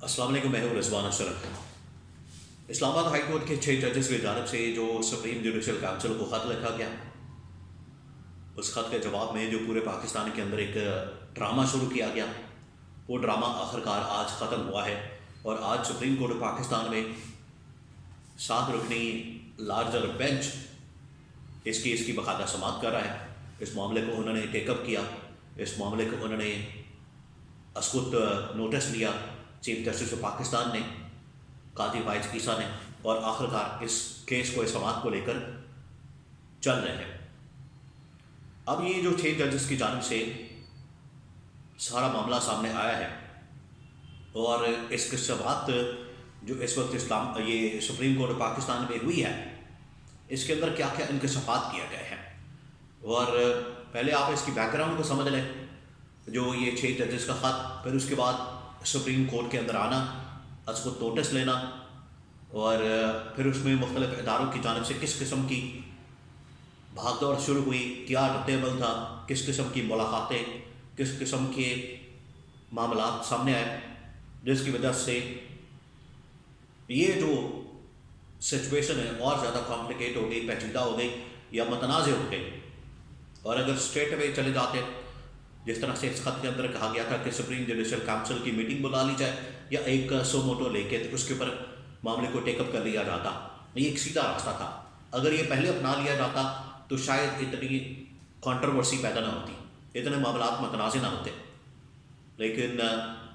السلام علیکم، میں ہوں رضوان اشرف۔ اسلام آباد ہائی کورٹ کے 6 ججز کی جانب سے جو سپریم جوڈیشل کونسل کو خط لکھا گیا، اس خط کے جواب میں جو پورے پاکستان کے اندر ایک ڈرامہ شروع کیا گیا، وہ ڈرامہ آخرکار آج ختم ہوا ہے اور آج سپریم کورٹ پاکستان میں 7 رکنی لارجر بینچ اس کیس کی باقاعدہ سماعت کر رہا ہے۔ اس معاملے کو انہوں نے ٹیک اپ کیا، اس معاملے کو انہوں نے اسکت نوٹس لیا چیف جسٹس آف پاکستان نے، قاضی فائز عیسیٰ نے، اور آخرکار اس کیس کو، اس سماعت کو لے کر چل رہے ہیں۔ اب یہ جو 6 ججز کی جانب سے سارا معاملہ سامنے آیا ہے اور اس کی سماعت جو اس وقت یہ سپریم کورٹ پاکستان میں ہوئی ہے، اس کے اندر کیا کیا انکشافات کیا گئے ہیں، اور پہلے آپ اس کی بیک گراؤنڈ کو سمجھ لیں، جو یہ 6 ججز کا خط، پھر اس کے بعد سپریم کورٹ کے اندر آنا، اس کو نوٹس لینا، اور پھر اس میں مختلف اداروں کی جانب سے کس قسم کی بھاگ دوڑ شروع ہوئی، کیا رد عمل تھا، کس قسم کی ملاقاتیں، کس قسم کے معاملات سامنے آئے، جس کی وجہ سے یہ جو سچویشن ہے اور زیادہ کمپلیکیٹ ہو گئی، پیچیدہ ہو گئی یا متنازع ہو گئی۔ اور اگر اسٹریٹ اوے چلے جاتے، جس طرح سے اس خط کے اندر کہا گیا تھا کہ سپریم جوڈیشل کونسل کی میٹنگ بلا لی جائے یا ایک سو موٹو لے کے اس کے اوپر معاملے کو ٹیک اپ کر لیا جاتا، یہ ایک سیدھا راستہ تھا۔ اگر یہ پہلے اپنا لیا جاتا تو شاید اتنی کنٹروورسی پیدا نہ ہوتی، اتنے معاملات متنازع نہ ہوتے، لیکن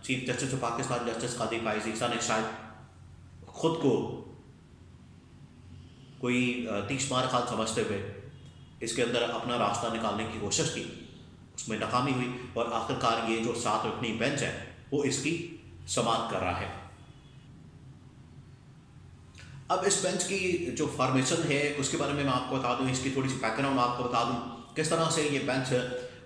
chief justice of Pakistan justice Qazi Faez عیسیٰ نے شاید خود کو کوئی تیش مار خال سمجھتے ہوئے اس کے اندر اپنا راستہ نکالنے کی کوشش کی، اس میں ناکامی ہوئی، اور آخرکار یہ جو 7 رکنی بینچ ہے وہ اس کی سماعت کر رہا ہے۔ اب اس بینچ کی جو فارمیشن ہے اس کے بارے میں آپ کو بتا دوں، اس کی تھوڑی سی بیک گراؤنڈ آپ کو بتا دوں، کس طرح سے یہ بینچ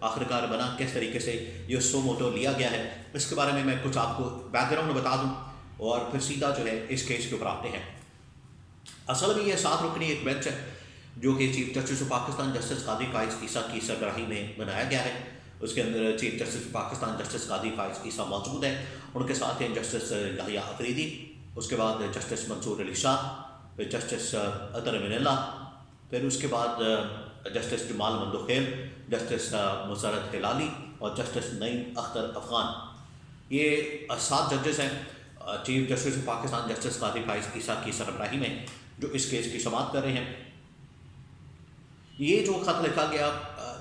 آخرکار بنا، کس طریقے سے یہ سو موٹو لیا گیا ہے، اس کے بارے میں کچھ آپ کو بیک گراؤنڈ بتا دوں، اور پھر سیدھا جو ہے اس کیس کے اوپر آتے ہیں۔ اصل میں یہ 7 رکنی ایک بینچ ہے جو کہ chief justice of Pakistan justice Qazi Faez عیسیٰ کی سربراہی میں بنایا گیا ہے۔ اس کے اندر chief justice of Pakistan justice Qazi Faez عیسیٰ موجود ہیں، ان کے ساتھ ہیں جسٹس یحییٰ افریدی، اس کے بعد جسٹس منصور علی شاہ، پھر جسٹس اطہر امین اللہ، پھر اس کے بعد جسٹس جمال مندوخیل، جسٹس مسرت ہلالی اور جسٹس نعیم اختر افغان۔ یہ 7 ججز ہیں chief justice of Pakistan justice Qazi Faez عیسیٰ کی سربراہی میں جو اس کیس کی سماعت کر رہے ہیں۔ یہ جو خط لکھا گیا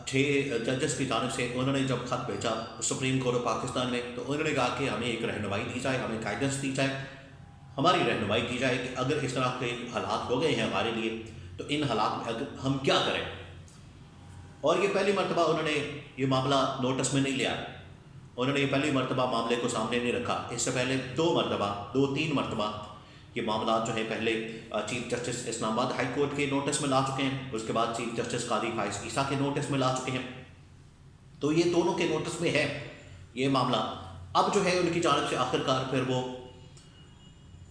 6 ججز کی جانب سے، انہوں نے جب خط بھیجا سپریم کورٹ پاکستان میں تو انہوں نے کہا کہ ہمیں ایک رہنمائی دی جائے، ہمیں گائیڈنس دی جائے، ہماری رہنمائی کی جائے کہ اگر اس طرح کے حالات ہو گئے ہیں ہمارے لیے تو ان حالات میں اگر ہم کیا کریں۔ اور یہ پہلی مرتبہ انہوں نے یہ معاملہ نوٹس میں نہیں لیا، انہوں نے یہ پہلی مرتبہ معاملے کو سامنے نہیں رکھا، اس سے پہلے 2-3 مرتبہ یہ معاملات جو ہے پہلے چیف جسٹس اسلام آباد ہائی کورٹ کے نوٹس میں لا چکے ہیں، اس کے بعد چیف جسٹس قاضی فائز عیسیٰ کے نوٹس میں لا چکے ہیں، تو یہ دونوں کے نوٹس میں ہے یہ معاملہ۔ اب جو ہے ان کی جانب سے آخرکار پھر وہ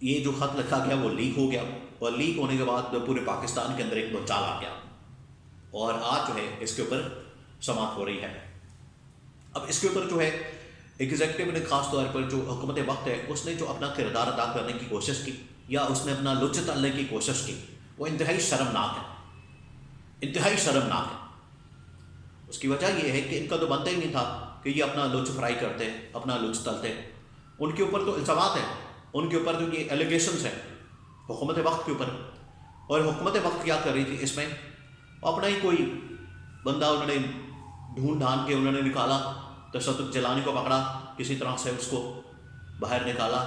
یہ جو خط لکھا گیا وہ لیک ہو گیا، اور لیک ہونے کے بعد پورے پاکستان کے اندر ایک بھونچال آ گیا، اور آج جو ہے اس کے اوپر سماعت ہو رہی ہے۔ اب اس کے اوپر جو ہے ایگزیکٹو نے خاص طور پر جو حکومت وقت ہے اس نے جو اپنا کردار ادا کرنے کی کوشش کی یا اس نے اپنا لچ تلنے کی کوشش کی، وہ انتہائی شرمناک ہے، انتہائی شرمناک ہے۔ اس کی وجہ یہ ہے کہ ان کا تو بنتا ہی نہیں تھا کہ یہ اپنا لچ فرائی کرتے، اپنا لچ تلتے۔ ان کے اوپر تو الزامات ہیں، ان کے اوپر جو یہ ایلیگیشنز ہیں حکومت وقت کے اوپر، اور حکومت وقت کیا کر رہی تھی اس میں، اپنا ہی کوئی بندہ انہوں نے ڈھونڈ ڈھانڈ کے انہوں نے نکالا، تصدق جیلانی کو پکڑا، کسی طرح سے اس کو باہر نکالا۔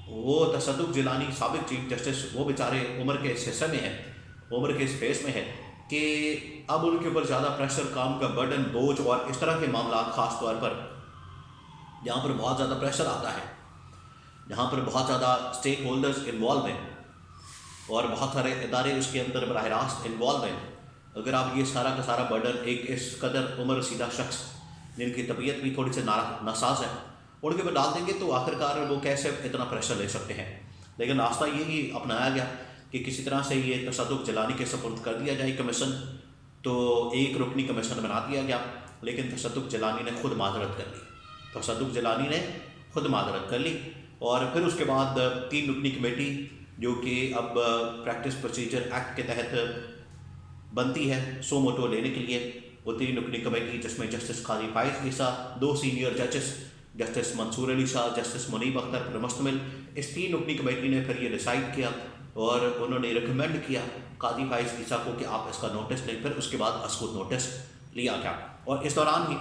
وہ تصدق جیلانی سابق چیف جسٹس، وہ بیچارے عمر کے اس حصے میں ہے، عمر کے اس فیس میں ہے کہ اب ان کے اوپر زیادہ پریشر، کام کا برڈن، بوجھ اور اس طرح کے معاملات، خاص طور پر جہاں پر بہت زیادہ پریشر آتا ہے، جہاں پر بہت زیادہ اسٹیک ہولڈرز انوالو ہیں اور بہت سارے ادارے اس کے اندر براہ راست انوالو ہیں۔ اگر آپ یہ سارا کا سارا برڈن ایک اس قدر عمر رسیدہ شخص جن کی طبیعت بھی تھوڑی سی ناساز ہے ان کے اوپر ڈال دیں گے تو آخرکار وہ کیسے اتنا پریشر لے سکتے ہیں۔ لیکن راستہ یہی اپنایا گیا کہ کسی طرح سے یہ تصدق جیلانی کے سپرد کر دیا جائے کمیشن، تو ایک رکنی کمیشن بنا دیا گیا، لیکن تصدق جیلانی نے خود معذرت کر لی، تصدق جیلانی نے خود معذرت کر لی، اور پھر اس کے بعد 3 رکنی کمیٹی جو کہ اب پریکٹس پروسیجر ایکٹ کے تحت بنتی ہے سو موٹو لینے کے لیے، وہ 3 رکنی کمیٹی جس میں جسٹس قاضی فائز عیسیٰ، 2 سینئر ججز جسٹس منصور علی شاہ، جسٹس منیب اختر پر مشتمل، اس 3 رکنی کمیٹی نے پھر یہ ڈیسائیڈ کیا اور انہوں نے ریکمینڈ کیا قاضی فائز عیسیٰ کو کہ آپ اس کا نوٹس لیں۔ پھر اس کے بعد اسکوت نوٹس لیا گیا، اور اس دوران ہی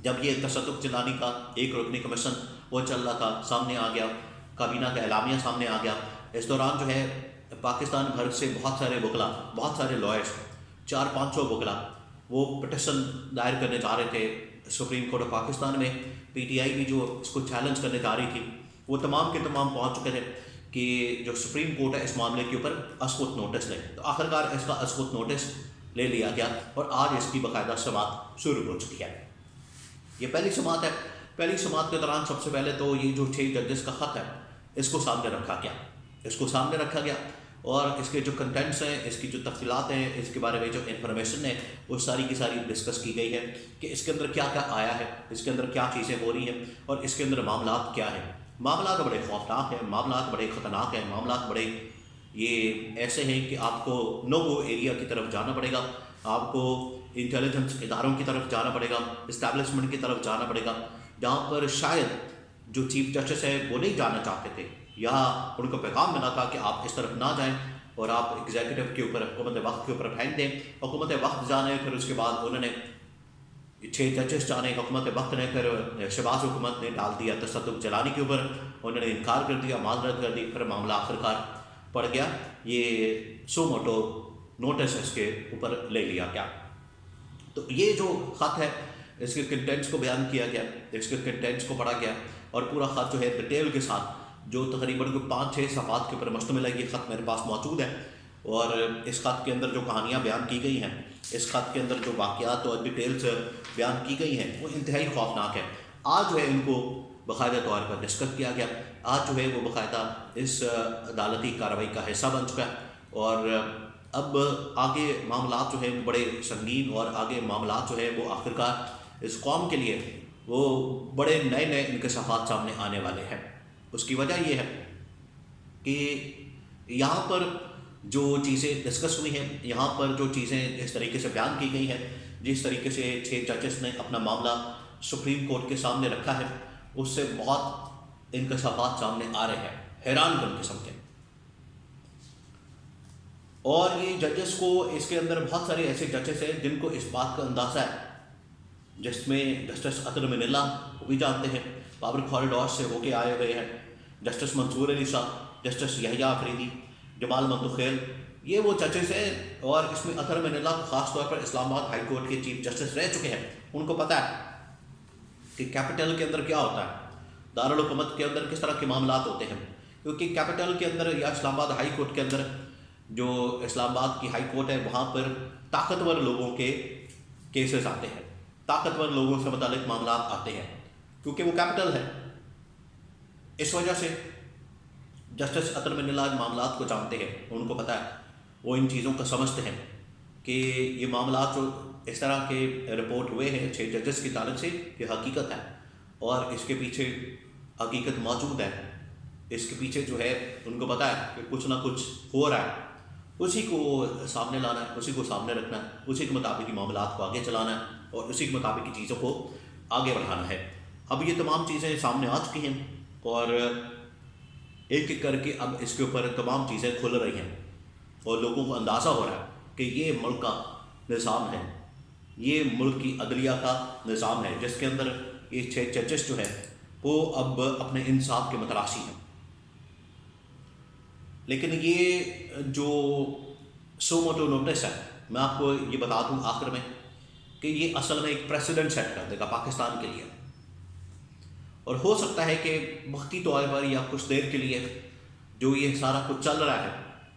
جب یہ تصدق چلانے کا 1 رکنی کمیشن وہ چل رہا تھا، سامنے آ گیا کابینہ کا اعلامیہ سامنے آ گیا۔ اس دوران جو ہے پاکستان بھر سے بہت سارے وکلا، بہت سارے لائرس، 400-500 وکلا وہ پٹیشن دائر کرنے جا رہے تھے سپریم کورٹ آف پاکستان میں۔ پی ٹی آئی بھی جو اس کو چیلنج کرنے جا رہی تھی وہ تمام کے تمام پہنچ چکے تھے کہ جو سپریم کورٹ ہے اس معاملے کے اوپر اسکوت نوٹس لیں۔ تو آخرکار اس کا اسکوت نوٹس لے لیا گیا اور آج اس کی باقاعدہ سماعت شروع ہو چکی ہے۔ یہ پہلی سماعت ہے۔ پہلی سماعت کے دوران سب سے پہلے تو یہ جو 6 ججز کا خط ہے اس کو سامنے رکھا گیا اور اس کے جو کنٹینٹس ہیں، اس کی جو تفصیلات ہیں، اس کے بارے میں جو انفارمیشن ہے وہ ساری کی ساری ڈسکس کی گئی ہے کہ اس کے اندر کیا کیا آیا ہے، اس کے اندر کیا چیزیں ہو رہی ہیں اور اس کے اندر معاملات کیا ہیں۔ معاملات بڑے خوفناک ہیں، معاملات بڑے خطرناک ہیں، معاملات بڑے یہ ایسے ہیں کہ آپ کو نو گو ایریا کی طرف جانا پڑے گا، آپ کو انٹیلیجنس اداروں کی طرف جانا پڑے گا، اسٹیبلشمنٹ کی طرف جانا پڑے گا، جہاں پر شاید جو چیف جسٹس ہے وہ نہیں جانا چاہتے تھے، یا ان کو پیغام ملا تھا کہ آپ اس طرف نہ جائیں اور آپ ایگزیکٹو کے اوپر، حکومت وقت کے اوپر پھینک دیں۔ حکومت وقت جانے، پھر اس کے بعد انہوں نے 6 ججز جانے، حکومت وقت نے پھر شہباز حکومت نے ڈال دیا تصدق جلانی کے اوپر، انہوں نے انکار کر دیا، معذرت کر دی، پھر معاملہ آخرکار پڑ گیا، یہ سو موٹو نوٹس اس کے اوپر لے لیا گیا۔ تو یہ جو خط ہے اس کے کنٹینٹس کو بیان کیا گیا، اس کے کنٹینٹس کو پڑھا گیا اور پورا خط جو ہے ڈیٹیل کے ساتھ جو تقریباً 5-6 صفحات کے اوپر مشتمل ہے، یہ خط میرے پاس موجود ہے اور اس خط کے اندر جو کہانیاں بیان کی گئی ہیں، اس خط کے اندر جو واقعات اور ڈیٹیلز بیان کی گئی ہیں وہ انتہائی خوفناک ہے۔ آج جو ہے ان کو باقاعدہ طور پر ڈسکس کیا گیا، آج جو ہے وہ باقاعدہ اس عدالتی کارروائی کا حصہ بن چکا ہے اور اب آگے معاملات جو ہے وہ بڑے سنگین اور آگے معاملات جو ہے وہ آخرکار اس قوم کے لیے وہ بڑے نئے انکشافات سامنے آنے والے ہیں۔ اس کی وجہ یہ ہے کہ یہاں پر جو چیزیں ڈسکس ہوئی ہیں، یہاں پر جو چیزیں اس طریقے سے بیان کی گئی ہیں، جس طریقے سے 6 ججز نے اپنا معاملہ سپریم کورٹ کے سامنے رکھا ہے، اس سے بہت انکشافات سامنے آ رہے ہیں حیران کن قسم کے۔ اور یہ ججز کو اس کے اندر بہت سارے ایسے ججز ہیں جن کو اس بات کا اندازہ ہے، جس میں جسٹس اطہر من اللہ وہ بھی جانتے ہیں، بابر کوریڈور سے ہو کے آئے ہوئے ہیں، جسٹس منصور علی شاہ، جسٹس یحییٰ آفریدی، جمال منتخیل، یہ وہ ججز ہیں اور اس میں اطہر من اللہ خاص طور پر اسلام آباد ہائی کورٹ کے چیف جسٹس رہ چکے ہیں، ان کو پتہ ہے کہ کیپٹل کے اندر کیا ہوتا ہے، دارالحکومت کے اندر کس طرح کے معاملات ہوتے ہیں، کیونکہ کیپٹل کے اندر یا اسلام آباد ہائی کورٹ کے اندر جو اسلام آباد کی ہائی کورٹ ہے وہاں پر طاقتور لوگوں کے کیسز آتے ہیں، طاقتور لوگوں سے متعلق معاملات آتے ہیں کیونکہ وہ کیپٹل ہے۔ اس وجہ سے جسٹس اطہر من اللہ معاملات کو جانتے ہیں، ان کو پتہ ہے، وہ ان چیزوں کو سمجھتے ہیں کہ یہ معاملات جو اس طرح کے رپورٹ ہوئے ہیں 6 ججز کی تعلق سے یہ حقیقت ہے اور اس کے پیچھے حقیقت موجود ہے، اس کے پیچھے جو ہے ان کو پتہ ہے کہ کچھ نہ کچھ ہو رہا ہے، اسی کو سامنے لانا ہے، اسی کو سامنے رکھنا ہے، اسی کے مطابق کی معاملات کو آگے چلانا ہے اور اسی کے مطابق کی چیزوں کو آگے بڑھانا ہے۔ اب یہ تمام چیزیں سامنے آ چکی ہیں اور ایک ایک کر کے اب اس کے اوپر تمام چیزیں کھل رہی ہیں اور لوگوں کو اندازہ ہو رہا ہے کہ یہ ملک کا نظام ہے، یہ ملک کی عدلیہ کا نظام ہے جس کے اندر یہ 6 ججز جو ہے وہ اب اپنے انصاف کے متلاشی ہیں۔ لیکن یہ جو سو موٹو نوٹس ہے، میں آپ کو یہ بتا دوں آخر میں کہ یہ اصل میں ایک پریسیڈنٹ سیٹ کر دے گا پاکستان کے لیے، اور ہو سکتا ہے کہ وقتی طور پر یا کچھ دیر کے لیے جو یہ سارا کچھ چل رہا ہے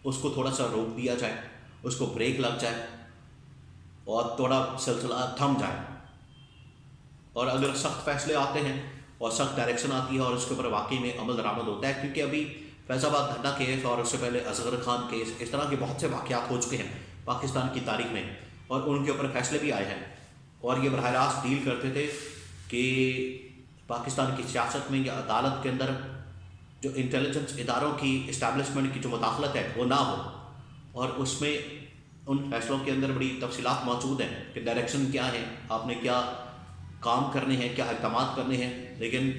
اس کو تھوڑا سا روک دیا جائے، اس کو بریک لگ جائے اور تھوڑا سلسلہ تھم جائے، اور اگر سخت فیصلے آتے ہیں اور سخت ڈائریکشن آتی ہے اور اس کے اوپر واقعی میں عمل درآمد ہوتا ہے، کیونکہ ابھی فیض آباد دھرنا کیس اور اس سے پہلے اصغر خان کیس، اس طرح کے بہت سے واقعات ہو چکے ہیں پاکستان کی تاریخ میں اور ان کے اوپر فیصلے بھی آئے ہیں، اور یہ براہ راست ڈیل کرتے تھے کہ پاکستان کی سیاست میں یا عدالت کے اندر جو انٹیلیجنس اداروں کی اسٹیبلشمنٹ کی جو مداخلت ہے وہ نہ ہو، اور اس میں ان فیصلوں کے اندر بڑی تفصیلات موجود ہیں کہ ڈائریکشن کیا ہے، آپ نے کیا کام کرنے ہیں، کیا اقدامات کرنے ہیں، لیکن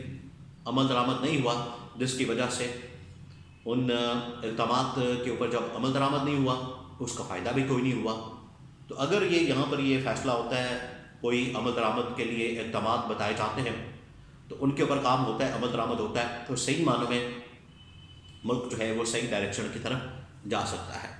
عمل درآمد نہیں ہوا، جس کی وجہ سے ان اقدامات کے اوپر جب عمل درآمد نہیں ہوا اس کا فائدہ بھی کوئی نہیں ہوا۔ تو اگر یہاں پر یہ فیصلہ ہوتا ہے، کوئی عمل درآمد کے لیے اقدامات بتائے جاتے ہیں تو ان کے اوپر کام ہوتا ہے، عمل درآمد ہوتا ہے، تو صحیح معنوں میں ملک جو ہے وہ صحیح ڈائریکشن کی طرف جا سکتا ہے۔